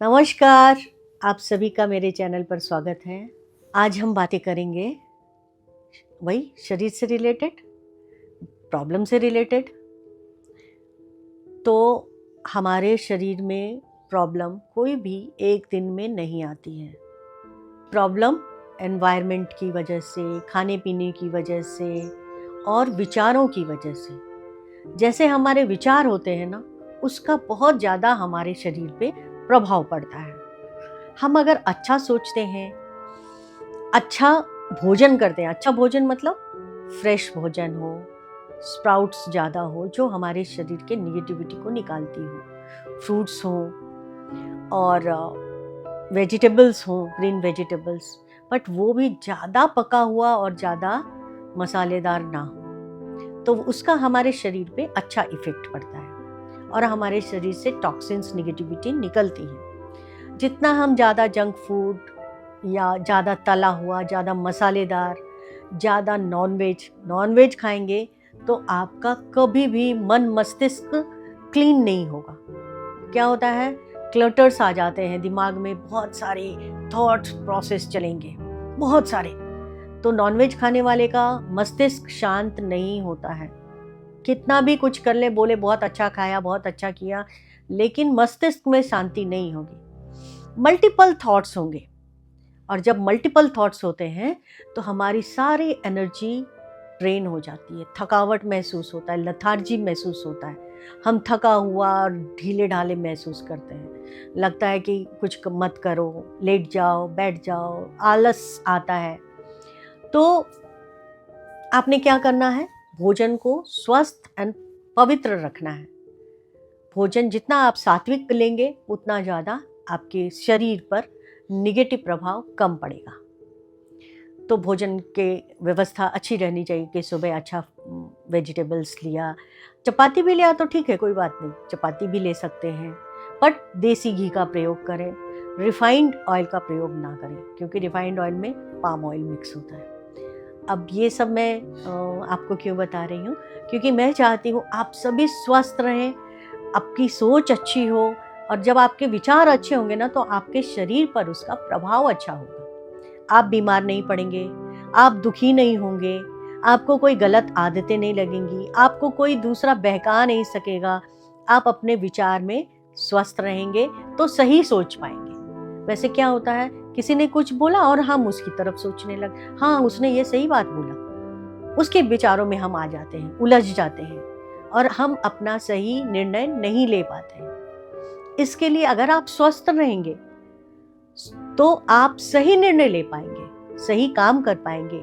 नमस्कार, आप सभी का मेरे चैनल पर स्वागत है। आज हम बातें करेंगे वही शरीर से रिलेटेड, प्रॉब्लम से रिलेटेड। तो हमारे शरीर में प्रॉब्लम कोई भी एक दिन में नहीं आती है। प्रॉब्लम एनवायरनमेंट की वजह से, खाने पीने की वजह से और विचारों की वजह से। जैसे हमारे विचार होते हैं ना, उसका बहुत ज़्यादा हमारे शरीर पे प्रभाव पड़ता है। हम अगर अच्छा सोचते हैं, अच्छा भोजन करते हैं, अच्छा भोजन मतलब फ्रेश भोजन हो, स्प्राउट्स ज़्यादा हो जो हमारे शरीर के निगेटिविटी को निकालती हो, फ्रूट्स हो और वेजिटेबल्स हो, ग्रीन वेजिटेबल्स, बट वो भी ज़्यादा पका हुआ और ज़्यादा मसालेदार ना हो, तो उसका हमारे शरीर पे अच्छा इफ़ेक्ट पड़ता है और हमारे शरीर से टॉक्सिन्स, निगेटिविटी निकलती है। जितना हम ज़्यादा जंक फूड या ज़्यादा तला हुआ, ज़्यादा मसालेदार, ज़्यादा नॉनवेज खाएंगे तो आपका कभी भी मन मस्तिष्क क्लीन नहीं होगा। क्या होता है, क्लटर्स आ जाते हैं दिमाग में, बहुत सारे थॉट्स प्रोसेस चलेंगे, बहुत सारे। तो नॉनवेज खाने वाले का मस्तिष्क शांत नहीं होता है। कितना भी कुछ कर ले, बोले बहुत अच्छा खाया, बहुत अच्छा किया, लेकिन मस्तिष्क में शांति नहीं होगी। मल्टीपल थॉट्स होंगे और जब मल्टीपल थॉट्स होते हैं तो हमारी सारी एनर्जी ड्रेन हो जाती है, थकावट महसूस होता है, लथार्जी महसूस होता है, हम थका हुआ और ढीले ढाले महसूस करते हैं, लगता है कि कुछ मत करो, लेट जाओ, बैठ जाओ, आलस आता है। तो आपने क्या करना है, भोजन को स्वस्थ एंड पवित्र रखना है। भोजन जितना आप सात्विक लेंगे उतना ज़्यादा आपके शरीर पर निगेटिव प्रभाव कम पड़ेगा। तो भोजन के व्यवस्था अच्छी रहनी चाहिए कि सुबह अच्छा वेजिटेबल्स लिया, चपाती भी लिया तो ठीक है, कोई बात नहीं, चपाती भी ले सकते हैं, बट देसी घी का प्रयोग करें, रिफाइंड ऑयल का प्रयोग ना करें, क्योंकि रिफाइंड ऑयल में पाम ऑयल मिक्स होता है। अब ये सब मैं आपको क्यों बता रही हूँ, क्योंकि मैं चाहती हूँ आप सभी स्वस्थ रहें, आपकी सोच अच्छी हो, और जब आपके विचार अच्छे होंगे ना तो आपके शरीर पर उसका प्रभाव अच्छा होगा। आप बीमार नहीं पड़ेंगे, आप दुखी नहीं होंगे, आपको कोई गलत आदतें नहीं लगेंगी, आपको कोई दूसरा बहका नहीं सकेगा। आप अपने विचार में स्वस्थ रहेंगे तो सही सोच पाएंगे। वैसे क्या होता है, किसी ने कुछ बोला और हम उसकी तरफ सोचने लगे, हाँ उसने ये सही बात बोला, उसके विचारों में हम आ जाते हैं, उलझ जाते हैं और हम अपना सही निर्णय नहीं ले पाते हैं। इसके लिए अगर आप स्वस्थ रहेंगे तो आप सही निर्णय ले पाएंगे, सही काम कर पाएंगे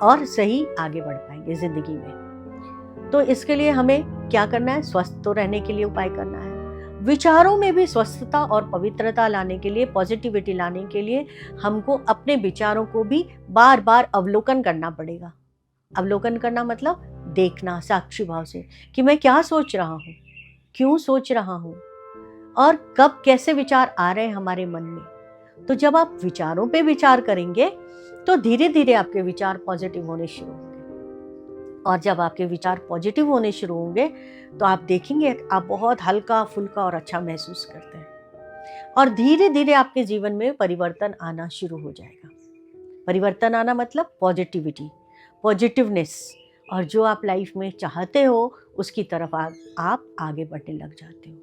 और सही आगे बढ़ पाएंगे जिंदगी में। तो इसके लिए हमें क्या करना है, स्वस्थ तो रहने के लिए उपाय करना है। विचारों में भी स्वस्थता और पवित्रता लाने के लिए, पॉजिटिविटी लाने के लिए हमको अपने विचारों को भी बार बार अवलोकन करना पड़ेगा। अवलोकन करना मतलब देखना साक्षी भाव से कि मैं क्या सोच रहा हूँ, क्यों सोच रहा हूँ और कब कैसे विचार आ रहे हैं हमारे मन में। तो जब आप विचारों पे विचार करेंगे तो धीरे धीरे आपके विचार पॉजिटिव होने शुरू होंगे, और जब आपके विचार पॉजिटिव होने शुरू होंगे तो आप देखेंगे आप बहुत हल्का फुल्का और अच्छा महसूस करते हैं, और धीरे धीरे आपके जीवन में परिवर्तन आना शुरू हो जाएगा। परिवर्तन आना मतलब पॉजिटिविटी, पॉजिटिवनेस, और जो आप लाइफ में चाहते हो उसकी तरफ आप आगे बढ़ने लग जाते हो।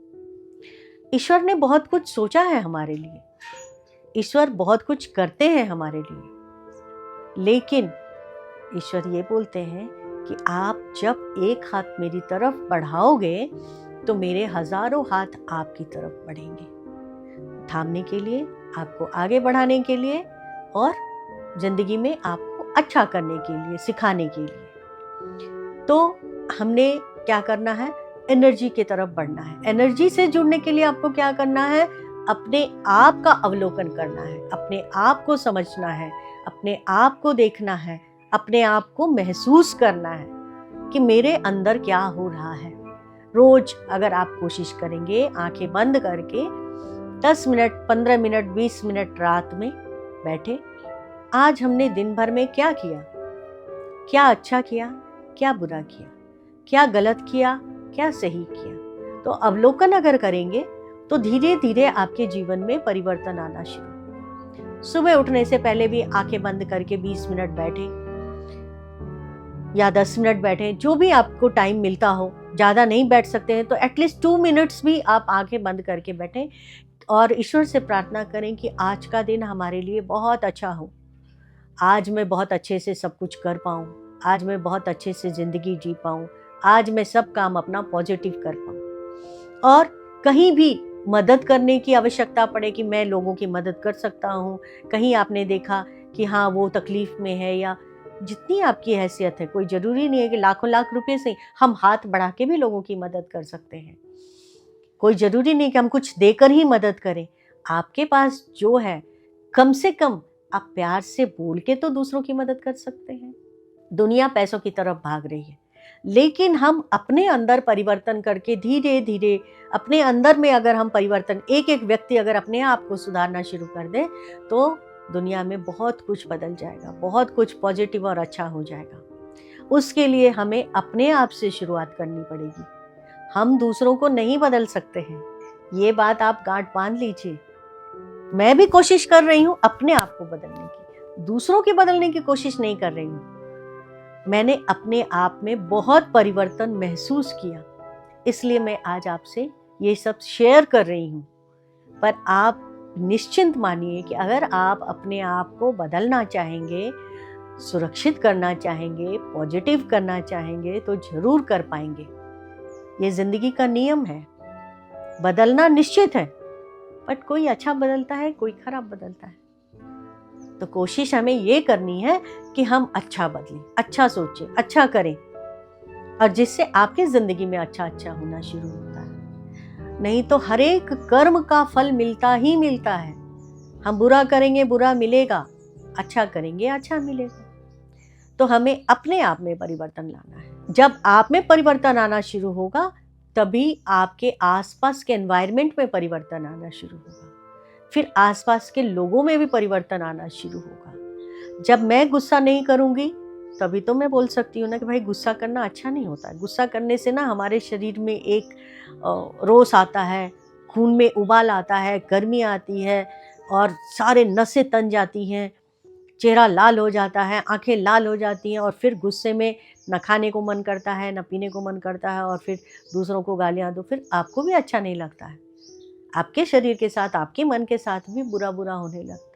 ईश्वर ने बहुत कुछ सोचा है हमारे लिए, ईश्वर बहुत कुछ करते हैं हमारे लिए, लेकिन ईश्वर ये बोलते हैं कि आप जब एक हाथ मेरी तरफ बढ़ाओगे तो मेरे हजारों हाथ आपकी तरफ बढ़ेंगे, थामने के लिए, आपको आगे बढ़ाने के लिए और जिंदगी में आपको अच्छा करने के लिए, सिखाने के लिए। तो हमने क्या करना है, एनर्जी की तरफ बढ़ना है। एनर्जी से जुड़ने के लिए आपको क्या करना है, अपने आप का अवलोकन करना है, अपने आप को समझना है, अपने आप को देखना है, अपने आप को महसूस करना है कि मेरे अंदर क्या हो रहा है। रोज अगर आप कोशिश करेंगे आंखें बंद करके 10 मिनट, 15 मिनट, 20 मिनट रात में बैठे, आज हमने दिन भर में क्या किया, क्या अच्छा किया, क्या बुरा किया, क्या गलत किया, क्या सही किया, तो अवलोकन अगर करेंगे तो धीरे धीरे आपके जीवन में परिवर्तन आना शुरू। सुबह उठने से पहले भी आंखें बंद करके 20 मिनट बैठें या 10 मिनट बैठें, जो भी आपको टाइम मिलता हो। ज़्यादा नहीं बैठ सकते हैं तो एटलीस्ट 2 मिनट्स भी आप आंखें बंद करके बैठें और ईश्वर से प्रार्थना करें कि आज का दिन हमारे लिए बहुत अच्छा हो, आज मैं बहुत अच्छे से सब कुछ कर पाऊँ, आज मैं बहुत अच्छे से ज़िंदगी जी पाऊँ, आज मैं सब काम अपना पॉजिटिव कर पाऊँ। और कहीं भी मदद करने की आवश्यकता पड़े कि मैं लोगों की मदद कर सकता हूँ, कहीं आपने देखा कि हाँ वो तकलीफ़ में है, या जितनी आपकी हैसियत है, कोई ज़रूरी नहीं है कि लाखों लाख रुपए से, हम हाथ बढ़ा के भी लोगों की मदद कर सकते हैं। कोई ज़रूरी नहीं कि हम कुछ देकर ही मदद करें। आपके पास जो है, कम से कम आप प्यार से बोल के तो दूसरों की मदद कर सकते हैं। दुनिया पैसों की तरफ भाग रही है, लेकिन हम अपने अंदर परिवर्तन करके धीरे धीरे अपने अंदर में अगर हम परिवर्तन, एक एक व्यक्ति अगर अपने आप को सुधारना शुरू कर दे तो दुनिया में बहुत कुछ बदल जाएगा, बहुत कुछ पॉजिटिव और अच्छा हो जाएगा। उसके लिए हमें अपने आप से शुरुआत करनी पड़ेगी। हम दूसरों को नहीं बदल सकते हैं, ये बात आप गांठ बांध लीजिए। मैं भी कोशिश कर रही हूँ अपने आप को बदलने की, दूसरों की बदलने की कोशिश नहीं कर रही हूँ। मैंने अपने आप में बहुत परिवर्तन महसूस किया, इसलिए मैं आज आपसे ये सब शेयर कर रही हूँ। पर आप निश्चिंत मानिए कि अगर आप अपने आप को बदलना चाहेंगे, सुरक्षित करना चाहेंगे, पॉजिटिव करना चाहेंगे तो जरूर कर पाएंगे। ये जिंदगी का नियम है, बदलना निश्चित है, बट कोई अच्छा बदलता है, कोई खराब बदलता है। तो कोशिश हमें ये करनी है कि हम अच्छा बदलें, अच्छा सोचें, अच्छा करें, और जिससे आपकी जिंदगी में अच्छा अच्छा होना शुरू होता है। नहीं तो हर एक कर्म का फल मिलता ही मिलता है। हम बुरा करेंगे बुरा मिलेगा, अच्छा करेंगे अच्छा मिलेगा। तो हमें अपने आप में परिवर्तन लाना है। जब आप में परिवर्तन आना शुरू होगा तभी आपके आसपास के एनवायरनमेंट में परिवर्तन आना शुरू होगा, फिर आसपास के लोगों में भी परिवर्तन आना शुरू होगा। जब मैं गुस्सा नहीं करूंगी तभी तो मैं बोल सकती हूँ ना कि भाई गुस्सा करना अच्छा नहीं होता है। गुस्सा करने से ना हमारे शरीर में एक रोष आता है, खून में उबाल आता है, गर्मी आती है और सारे नसें तन जाती हैं, चेहरा लाल हो जाता है, आंखें लाल हो जाती हैं, और फिर गुस्से में न खाने को मन करता है, न पीने को मन करता है, और फिर दूसरों को गालियाँ दो, फिर आपको भी अच्छा नहीं लगता है। आपके शरीर के साथ, आपके मन के साथ भी बुरा बुरा होने लगता है।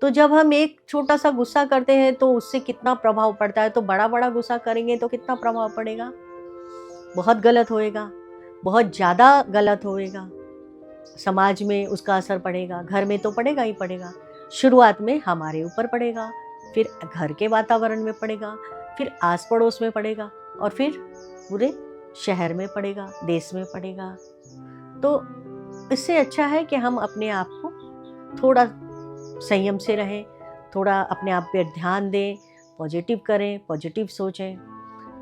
तो जब हम एक छोटा सा गुस्सा करते हैं तो उससे कितना प्रभाव पड़ता है, तो बड़ा बड़ा गुस्सा करेंगे तो कितना प्रभाव पड़ेगा, बहुत गलत होएगा, बहुत ज़्यादा गलत होएगा। समाज में उसका असर पड़ेगा, घर में तो पड़ेगा ही पड़ेगा। शुरुआत में हमारे ऊपर पड़ेगा, फिर घर के वातावरण में पड़ेगा, फिर आस पड़ोस में पड़ेगा, और फिर पूरे शहर में पड़ेगा, देश में पड़ेगा। तो इससे अच्छा है कि हम अपने आप को थोड़ा संयम से रहें, थोड़ा अपने आप पे ध्यान दें, पॉजिटिव करें, पॉजिटिव सोचें।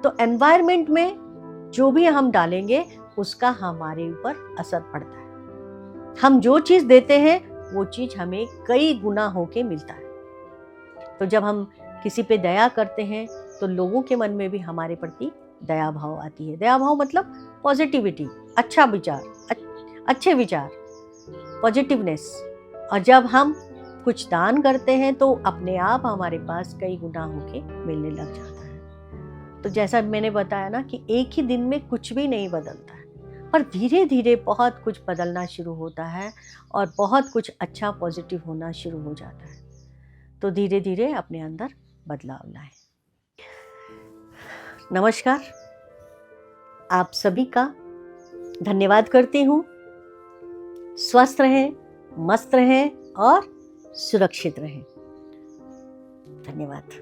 तो एनवायरनमेंट में जो भी हम डालेंगे उसका हमारे ऊपर असर पड़ता है। हम जो चीज़ देते हैं वो चीज़ हमें कई गुना होके मिलता है। तो जब हम किसी पे दया करते हैं तो लोगों के मन में भी हमारे प्रति दया भाव आती है। दया भाव मतलब पॉजिटिविटी, अच्छा विचार, अच्छे विचार, पॉजिटिवनेस। और जब हम कुछ दान करते हैं तो अपने आप हमारे पास कई गुना होके मिलने लग जाता है। तो जैसा मैंने बताया ना कि एक ही दिन में कुछ भी नहीं बदलता है, पर धीरे धीरे बहुत कुछ बदलना शुरू होता है और बहुत कुछ अच्छा पॉजिटिव होना शुरू हो जाता है। तो धीरे धीरे अपने अंदर बदलाव लाएं। नमस्कार, आप सभी का धन्यवाद करती हूँ। स्वस्थ रहें, मस्त रहें और सुरक्षित रहें। धन्यवाद।